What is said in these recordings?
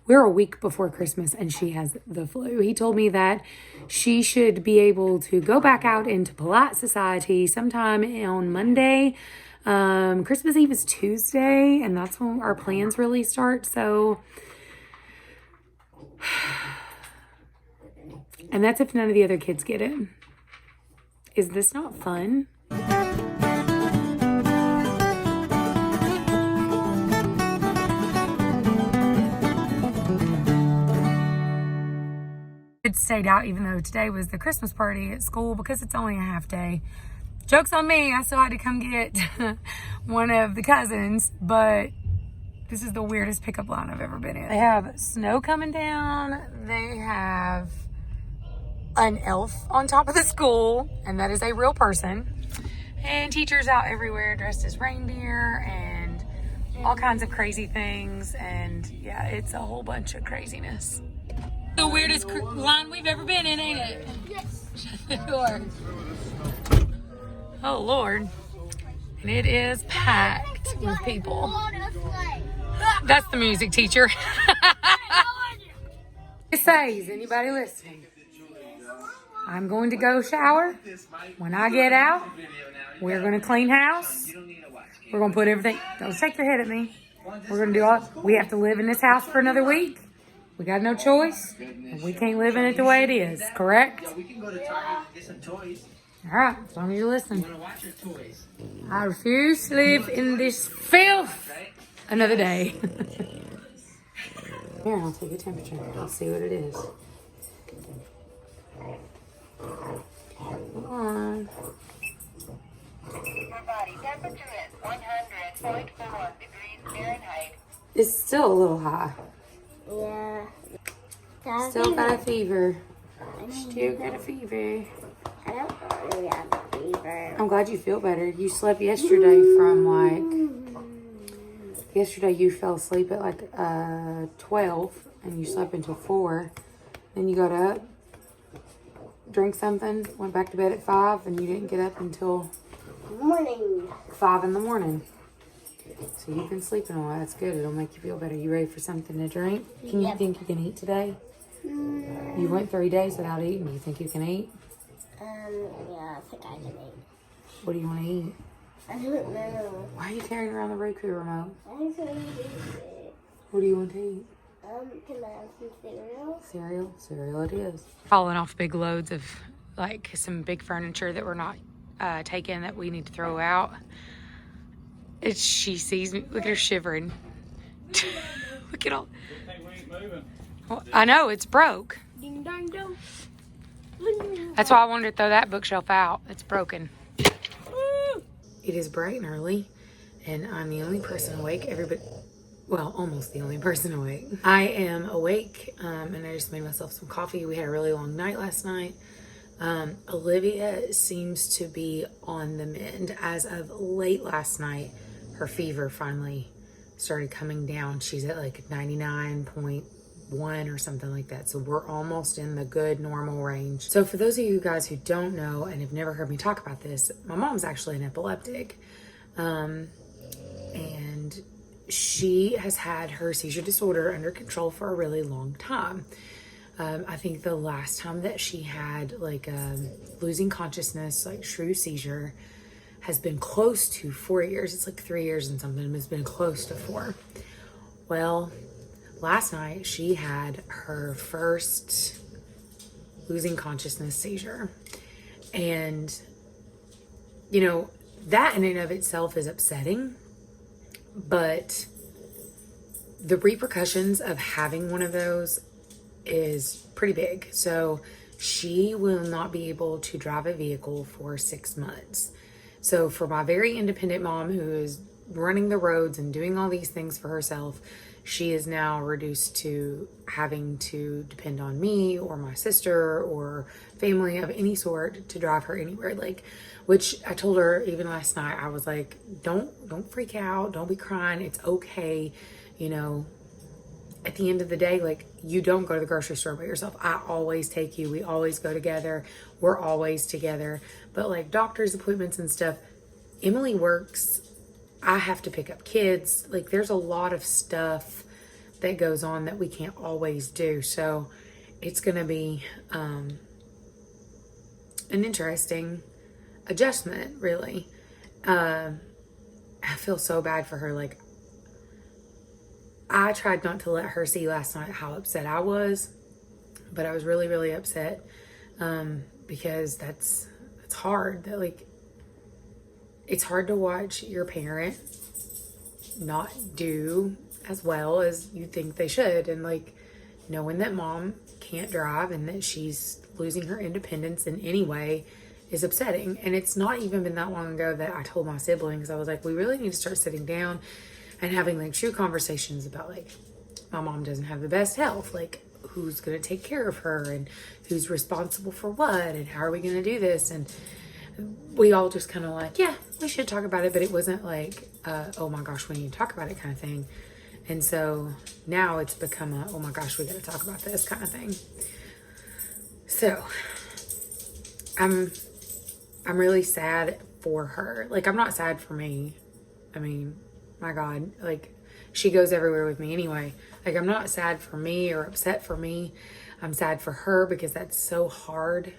we're a week before Christmas and she has the flu. He told me that she should be able to go back out into polite society sometime on Monday. Christmas Eve is Tuesday, and that's when our plans really start. So, and that's if none of the other kids get it. Is this not fun? It stayed out even though today was the Christmas party at school because it's only a half day. Joke's on me, I still had to come get one of the cousins, but this is the weirdest pickup line I've ever been in. They have snow coming down. They have an elf on top of the school, and that is a real person. And teachers out everywhere dressed as reindeer and all kinds of crazy things. And yeah, it's a whole bunch of craziness. The weirdest line we've ever been in, ain't it? Yes. Shut the door. Oh, Lord. And it is packed with people. That's the music teacher. It says, anybody listening? I'm going to go shower. When I get out, we're going to clean house. We're going to put everything. Don't shake your head at me. We're going to do all. We have to live in this house for another week. We got no choice. We can't live in it the way it is, correct? Yeah, we can go to Target and get some toys. All right, as long as you're listening. Want to watch your toys? I refuse to live in this filth another day. Here, I'll take a temperature. I'll see what it is. Come on. Your body temperature is 100.4 degrees Fahrenheit. It's still a little high. Yeah. Still got a fever. Still got a fever. I don't really have a fever. I'm glad you feel better. You slept yesterday from yesterday you fell asleep at like 12 and you slept until 4. Then you got up, drank something, went back to bed at 5, and you didn't get up until Morning. 5 in the morning. So you've been sleeping a lot. That's good. It'll make you feel better. You ready for something to drink? Can you think you can eat today? You went 3 days without eating. You think you can eat? Yeah, I think I can eat. What do you want to eat? I don't know. Why are you carrying around the Roku remote? I think I'm gonna eat. What do you want to eat? Can I have some cereal? Cereal? Cereal it is. Hauling off big loads of like some big furniture that we're not taking that we need to throw out. She sees me. Look at her shivering. Look at all. Well, I know, it's broke. Ding dong dong. That's why I wanted to throw that bookshelf out. It's broken. It is bright and early, and I'm the only person awake. Everybody, well, almost the only person awake. I am awake, and I just made myself some coffee. We had a really long night last night. Olivia seems to be on the mend. As of late last night, her fever finally started coming down. She's at like 99.1 or something like that. So we're almost in the good normal range. So for those of you guys who don't know and have never heard me talk about this, my mom's actually an epileptic. And she has had her seizure disorder under control for a really long time. I think the last time that she had like losing consciousness, like true seizure, has been close to 4 years. It's like 3 years and something. It's been close to 4. Well, last night she had her first losing consciousness seizure. And, you know, that in and of itself is upsetting, but the repercussions of having one of those is pretty big. So she will not be able to drive a vehicle for 6 months. So for my very independent mom who is running the roads and doing all these things for herself, she is now reduced to having to depend on me or my sister or family of any sort to drive her anywhere. Like, which I told her even last night, I was like, don't freak out. Don't be crying. It's okay. You know, at the end of the day, like, you don't go to the grocery store by yourself. I always take you. We always go together. We're always together. But like doctor's appointments and stuff, Emily works. I have to pick up kids. Like, there's a lot of stuff that goes on that we can't always do. So it's going to be an interesting adjustment, really. I feel so bad for her. Like, I tried not to let her see last night how upset I was, but I was really, really upset because that's hard. That, like, it's hard to watch your parent not do as well as you think they should, and like knowing that mom can't drive and that she's losing her independence in any way is upsetting. And it's not even been that long ago that I told my siblings, I was like, we really need to start sitting down and having like true conversations about, like, my mom doesn't have the best health, like who's going to take care of her and who's responsible for what and how are we going to do this. And we all just kind of like, yeah, we should talk about it, but it wasn't like oh my gosh, we need to talk about it kind of thing. And so now it's become a, oh my gosh, we got to talk about this kind of thing. So I'm really sad for her. Like, I'm not sad for me. I mean, my God, like, she goes everywhere with me anyway. Like, I'm not sad for me or upset for me. I'm sad for her because that's so hard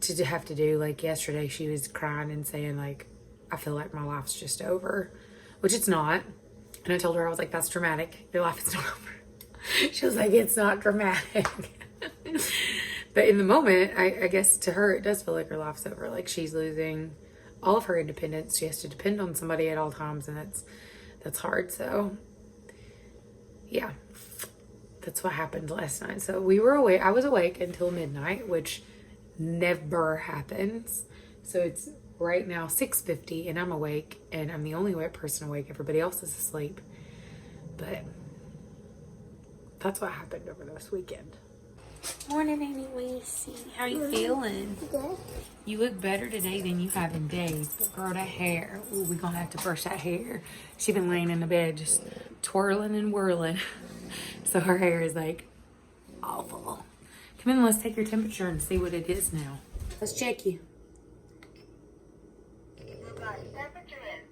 to have to do. Like, yesterday she was crying and saying, like, I feel like my life's just over, which it's not. And I told her, I was like, that's dramatic. Your life is not over. She was like, it's not dramatic. But in the moment, I guess to her, it does feel like her life's over. Like, she's losing all of her independence. She has to depend on somebody at all times, and that's hard. So yeah, that's what happened last night. So we were awake. I was awake until midnight, which never happens. So it's right now 6:50 and I'm awake, and I'm the only white person awake. Everybody else is asleep. But that's what happened over this weekend. Morning, anyways. How you feeling? Good. You look better today than you have in days. But girl, that hair. Ooh, we're gonna have to brush that hair. She's been laying in the bed just twirling and whirling. So her hair is like awful. Come in, let's take your temperature and see what it is now. Let's check you. Temperature is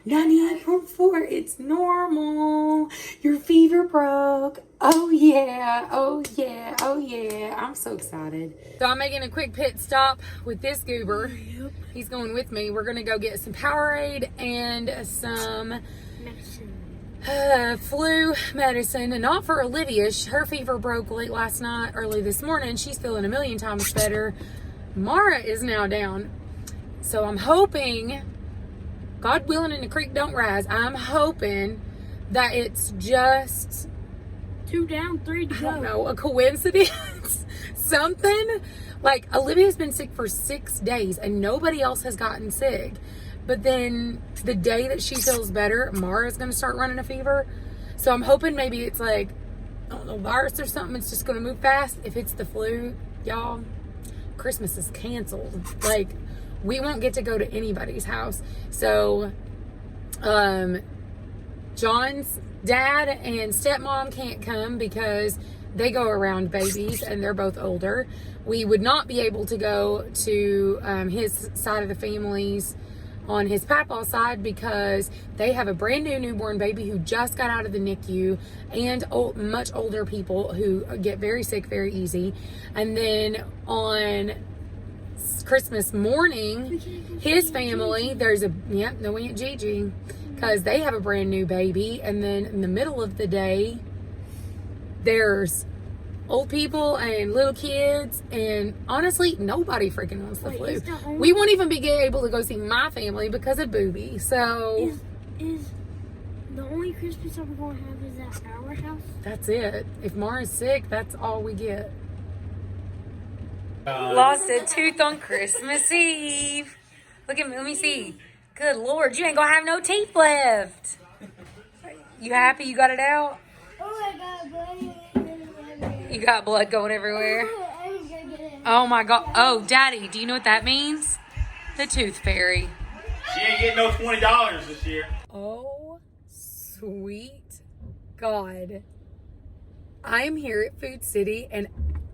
98.4. 98.4. It's normal. Your fever broke. Oh yeah. Oh yeah. Oh yeah. I'm so excited. So I'm making a quick pit stop with this goober. He's going with me. We're going to go get some Powerade and some flu medicine. And not for Olivia. Her fever broke late last night, early this morning. She's feeling a million times better. Mara is now down. So I'm hoping, God willing and the creek don't rise, I'm hoping that it's just 2 down, 3 to I go. don't know, a coincidence. Something. Like, Olivia's been sick for 6 days and nobody else has gotten sick. But then the day that she feels better, Mara's going to start running a fever. So I'm hoping maybe it's like, I don't know, virus or something. It's just going to move fast. If it's the flu, y'all, Christmas is canceled. Like, we won't get to go to anybody's house. So, John's dad and stepmom can't come because they go around babies and they're both older. We would not be able to go to his side of the families on his papa's side because they have a brand new newborn baby who just got out of the NICU, and much older people who get very sick very easy. And then on Christmas morning, his family, there's a, no Aunt Gigi, because they have a brand new baby. And then in the middle of the day, there's old people and little kids, and honestly, nobody freaking wants the flu. We won't even be able to go see my family because of Booby. So is the only Christmas that we're going to have is at our house? that's it. If Mara's sick, that's all we get. Lost a tooth on Christmas Eve. Look at me, let me see. Good Lord, you ain't gonna have no teeth left. You happy you got it out? Oh my God, buddy. You got blood going everywhere. Oh my God. Oh, Daddy, do you know what that means? The tooth fairy. She ain't getting no $20 this year. Oh, sweet God. I am here at Food City, and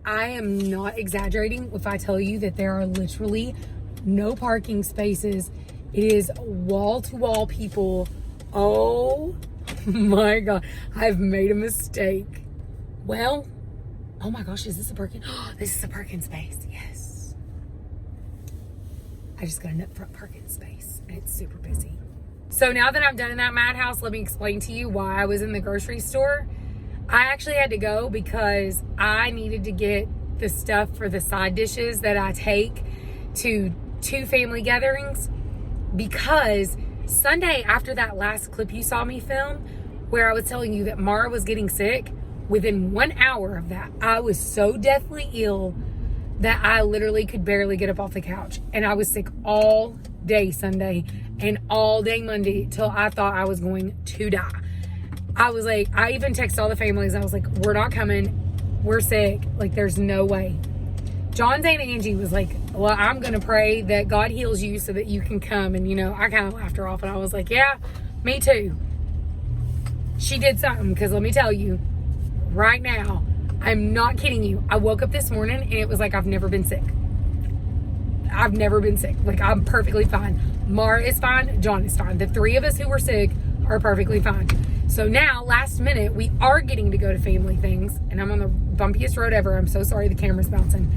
I am not exaggerating if I tell you that there are literally no parking spaces. It is wall to wall people. Oh my God. I've made a mistake. Well, oh my gosh, is this a Perkins? This is a Perkins space. Yes. I just got an upfront Perkins space and it's super busy. So now that I'm done in that madhouse, let me explain to you why I was in the grocery store. I actually had to go because I needed to get the stuff for the side dishes that I take to 2 family gatherings, because Sunday, after that last clip you saw me film where I was telling you that Mara was getting sick, within 1 hour of that, I was so deathly ill that I literally could barely get up off the couch. And I was sick all day Sunday and all day Monday till I thought I was going to die. I was like, I even texted all the families. I was like, we're not coming. We're sick. Like, there's no way. John's Aunt Angie was like, well, I'm going to pray that God heals you so that you can come. And, you know, I kind of laughed her off and I was like, yeah, me too. She did something, because let me tell you, right now, I'm not kidding you. I woke up this morning and it was like I've never been sick. I've never been sick. Like, I'm perfectly fine. Mara is fine. John is fine. The 3 of us who were sick are perfectly fine. So now, last minute, we are getting to go to family things. And I'm on the bumpiest road ever. I'm so sorry the camera's bouncing.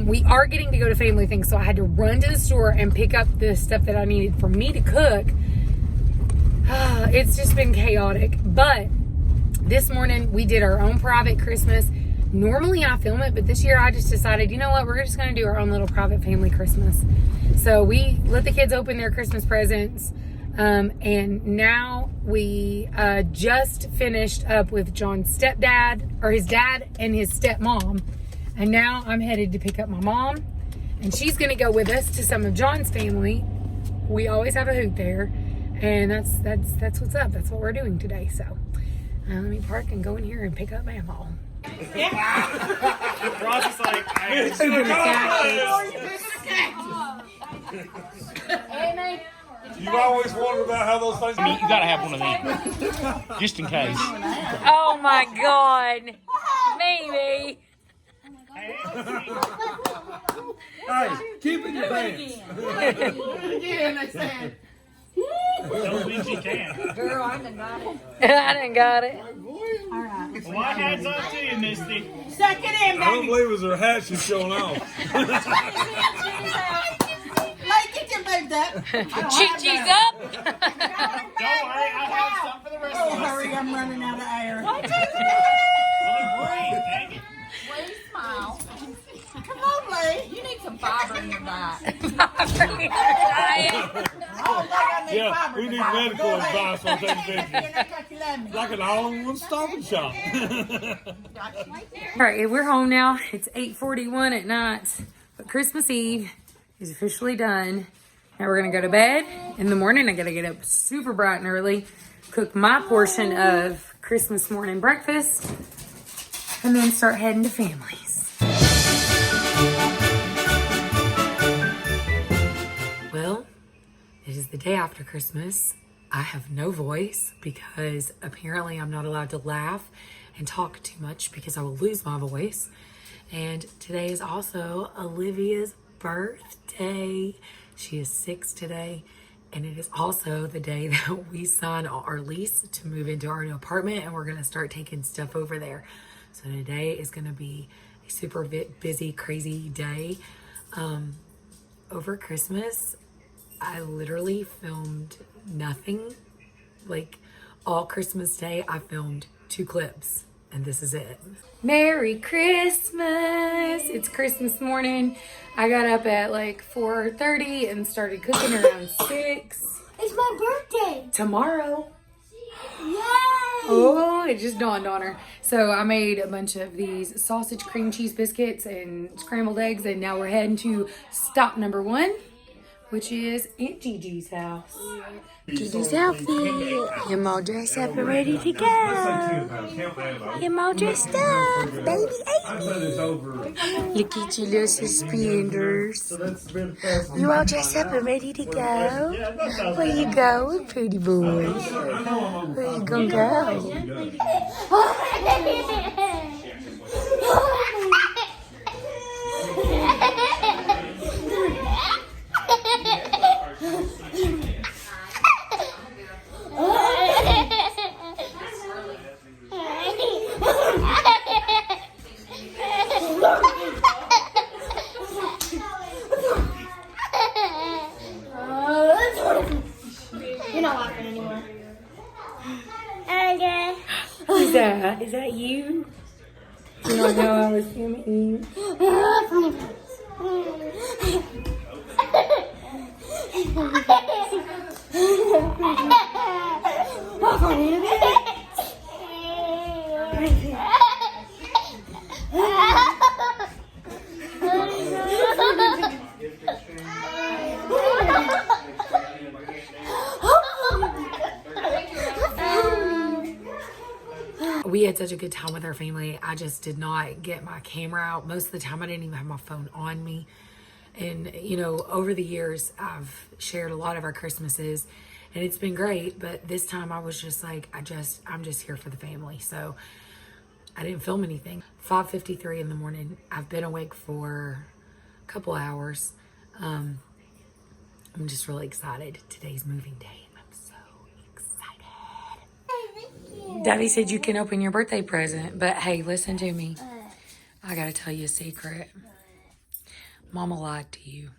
We are getting to go to family things. So I had to run to the store and pick up the stuff that I needed for me to cook. It's just been chaotic. But this morning, we did our own private Christmas. Normally, I film it. But this year, I just decided, you know what? We're just going to do our own little private family Christmas. So we let the kids open their Christmas presents. And now we just finished up with John's stepdad, or his dad and his stepmom. And now I'm headed to pick up my mom. And she's going to go with us to some of John's family. We always have a hoot there. And that's what's up. That's what we're doing today. So let me park and go in here and pick up my mom. Ross is like, You've always wondered about how those things. you gotta have one of these, just in case. Oh my God. Maybe. Hey, keep in your pants. Don't think she can. I done got it. Well, my hat's off to you, Misty. Suck it in, I don't baby. believe it was her hat she's showing off. Like, get your boobs up. Cheese up. Don't worry, I have some for the rest Oh, of us. hurry, I'm running out of air. Well, breathe, dang it. Come on, Lee. You need some fiber in your diet. I don't think I need Yeah, fiber we in need the diet. medical Go ahead. advice on taking pictures. You look like you love me. Like an all-in-one stocking shop. All right, we're home now. It's 8:41 at night, but Christmas Eve is officially done. Now we're gonna go to bed. In the morning, I gotta get up super bright and early, cook my portion of Christmas morning breakfast, and then start heading to families. Well, it is the day after Christmas. I have no voice because apparently I'm not allowed to laugh and talk too much because I will lose my voice. And today is also Olivia's birthday. She is 6 today. And it is also the day that we sign our lease to move into our new apartment, and we're going to start taking stuff over there. So today is going to be a super busy, crazy day. Over Christmas, I literally filmed nothing. Like, all Christmas Day, I filmed 2 clips, and this is it. Merry Christmas! It's Christmas morning. I got up at like 4:30 and started cooking around 6. It's my birthday. Tomorrow. Yay! Oh, it just dawned on her. So I made a bunch of these sausage cream cheese biscuits and scrambled eggs, and now we're heading to stop number 1, which is Aunt Gigi's house. Gigi's outfit. You're all dressed up and ready to go. You're all dressed up, baby Amy. Look at your little suspenders. You all dressed up and ready to go. Where you going, pretty boy? Where you gonna go? You're not laughing anymore. Okay. Who's that? Is that you? You don't know I was filming. We had such a good time with our family. I just did not get my camera out. Most of the time, I didn't even have my phone on me. And, you know, over the years, I've shared a lot of our Christmases, and it's been great. But this time, I was just like, I'm just here for the family. So I didn't film anything. 5:53 in the morning. I've been awake for a couple hours. I'm just really excited. Today's moving day. I'm so excited. Daddy said you can open your birthday present, but hey, listen to me. I gotta tell you a secret. Mama lied to you.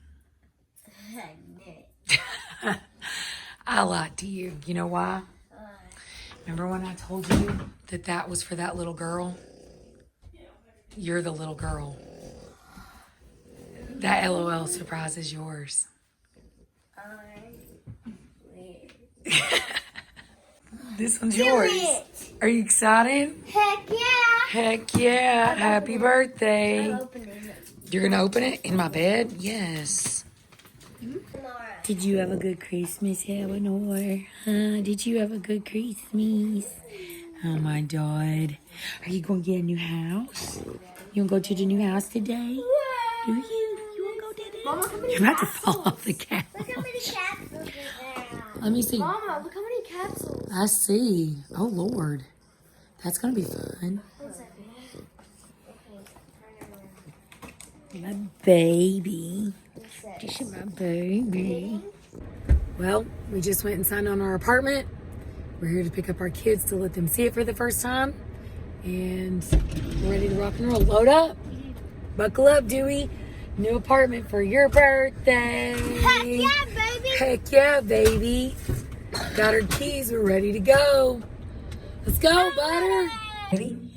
I lied to you. You know why? Remember when I told you that that was for that little girl? You're the little girl. That LOL surprise is yours. This one's yours. Are you excited? Heck yeah! Heck yeah. Happy birthday. I'm opening it. You're going to open it in my bed? Yes. Tomorrow. Did you have a good Christmas, Eleanor? Huh? Did you have a good Christmas? Oh my God. Are you going to get a new house? You want to go to the new house today? Do you? You want to go today? Mama, how many You're about to capsules? fall off the couch. Look how many capsules are there. Let me see. Mama, look how many capsules. I see. Oh, Lord. That's going to be fun. My baby. Just my baby. Well, we just went and signed on our apartment. We're here to pick up our kids to let them see it for the first time. And we're ready to rock and roll. Load up. Buckle up, Dewey. New apartment for your birthday. Heck yeah, baby. Heck yeah, baby. Got our keys. We're ready to go. Let's go, Butter. Ready?